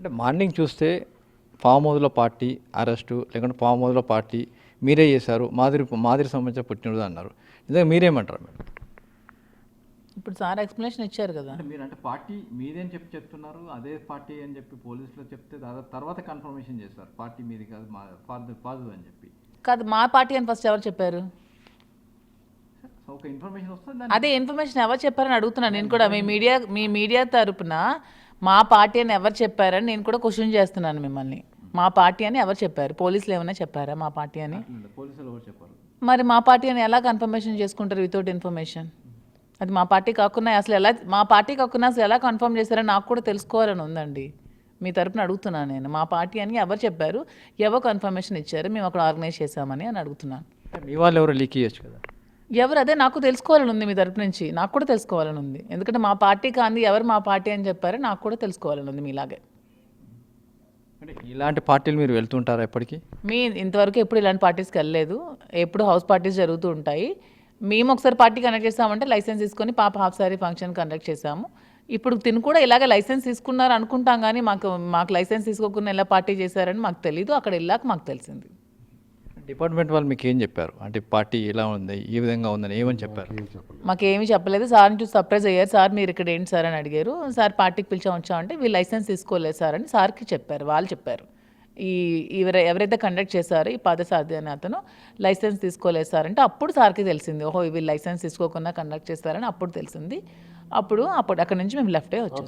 అంటే మార్నింగ్ చూస్తే ఫామ్ హౌస్లో పార్టీ అరెస్టు, లేకుంటే ఫామ్ హౌస్లో పార్టీ మీరే చేశారు, మాదిరి సంబంధించిన పుట్టినరోజు అన్నారు. నిజంగా మీరేమంటారు మేడం? ఇప్పుడు సార్ ఎక్స్ప్లెనేషన్ ఇచ్చారు కదా. అంటే మీరు అంటే పార్టీ మీదేని చెప్తున్నారు, అదే పార్టీ అని చెప్పి పోలీసులు చెప్తే తర్వాత కన్ఫర్మేషన్ చేస్తారు పార్టీ మీది కాదు, మా పాదు అని చెప్పి. కాదు, మా పార్టీ అని ఫస్ట్ ఎవరు చెప్పారు? ఒక ఇన్ఫర్మేషన్ వస్తుంది, అదే ఇన్ఫర్మేషన్ ఎవరు చెప్పారని అడుగుతున్నాను నేను కూడా. మీ మీడియా తరపున మా పార్టీ అని ఎవరు చెప్పారని నేను కూడా క్వశ్చన్ చేస్తున్నాను మిమ్మల్ని. మా పార్టీ అని ఎవరు చెప్పారు? పోలీసులు ఏమైనా చెప్పారా మా పార్టీ అని? పోలీసులు ఎవరు చెప్పారు? మరి మా పార్టీ అని ఎలా కన్ఫర్మేషన్ చేసుకుంటారు వితౌట్ ఇన్ఫర్మేషన్? అది మా పార్టీ కాకుండా అసలు ఎలా, మా పార్టీ కాకుండా అసలు ఎలా కన్ఫర్మ్ చేశారని నాకు కూడా తెలుసుకోవాలని ఉందండి. మీ తరపున అడుగుతున్నాను నేను. మా పార్టీ అని ఎవరు చెప్పారు, ఎవరు కన్ఫర్మేషన్ ఇచ్చారు, మేము అక్కడ ఆర్గనైజ్ చేశామని అని అడుగుతున్నాను. మీ వాళ్ళు ఎవరు లీక్ చేయొచ్చు కదా? ఎవరు? అదే నాకు తెలుసుకోవాలని ఉంది మీ తరపు నుంచి. నాకు కూడా తెలుసుకోవాలని ఉంది. ఎందుకంటే మా పార్టీ కాంది ఎవరు మా పార్టీ అని చెప్పారో నాకు కూడా తెలుసుకోవాలని ఉంది మీలాగే. అంటే ఇలాంటి పార్టీలు మీరు వెళ్తుంటారా ఎప్పటికీ? ఇంతవరకు ఎప్పుడు ఇలాంటి పార్టీస్కి వెళ్ళలేదు. ఎప్పుడు హౌస్ పార్టీస్ జరుగుతూ ఉంటాయి. మేము ఒకసారి పార్టీ కండక్ట్ చేసామంటే లైసెన్స్ తీసుకొని పాప హాఫ్ సారీ ఫంక్షన్ కండక్ట్ చేసాము. ఇప్పుడు తిను కూడా ఇలాగే లైసెన్స్ తీసుకున్నారు అనుకుంటాం, కానీ మాకు లైసెన్స్ తీసుకోకుండా ఎలా పార్టీ చేశారని మాకు తెలీదు. అక్కడ వెళ్ళాక మాకు తెలిసింది. డిపార్ట్మెంట్ వాళ్ళు మీకు ఏం చెప్పారు? అంటే పార్టీ ఇలా ఉంది, ఈ విధంగా ఉందని ఏమని చెప్పారు? మాకేమీ చెప్పలేదు. సార్ని చూసి సర్ప్రైజ్ అయ్యారు. సార్ మీరు ఇక్కడ ఏంటి సార్ అని అడిగారు. సార్ పార్టీకి వచ్చామంటే వీళ్ళు లైసెన్స్ తీసుకోలేదు సార్ అని సార్కి చెప్పారు. వాళ్ళు చెప్పారు, ఎవరైతే కండక్ట్ చేశారో ఈ పాదసారథి అనే అతను లైసెన్స్ తీసుకోలేదు సార్ అంటే అప్పుడు సార్కి తెలిసింది, ఓహో వీళ్ళు లైసెన్స్ తీసుకోకుండా కండక్ట్ చేస్తారని అప్పుడు తెలిసింది. అప్పుడు అక్కడి నుంచి మేము లెఫ్ట్ వచ్చేసాం.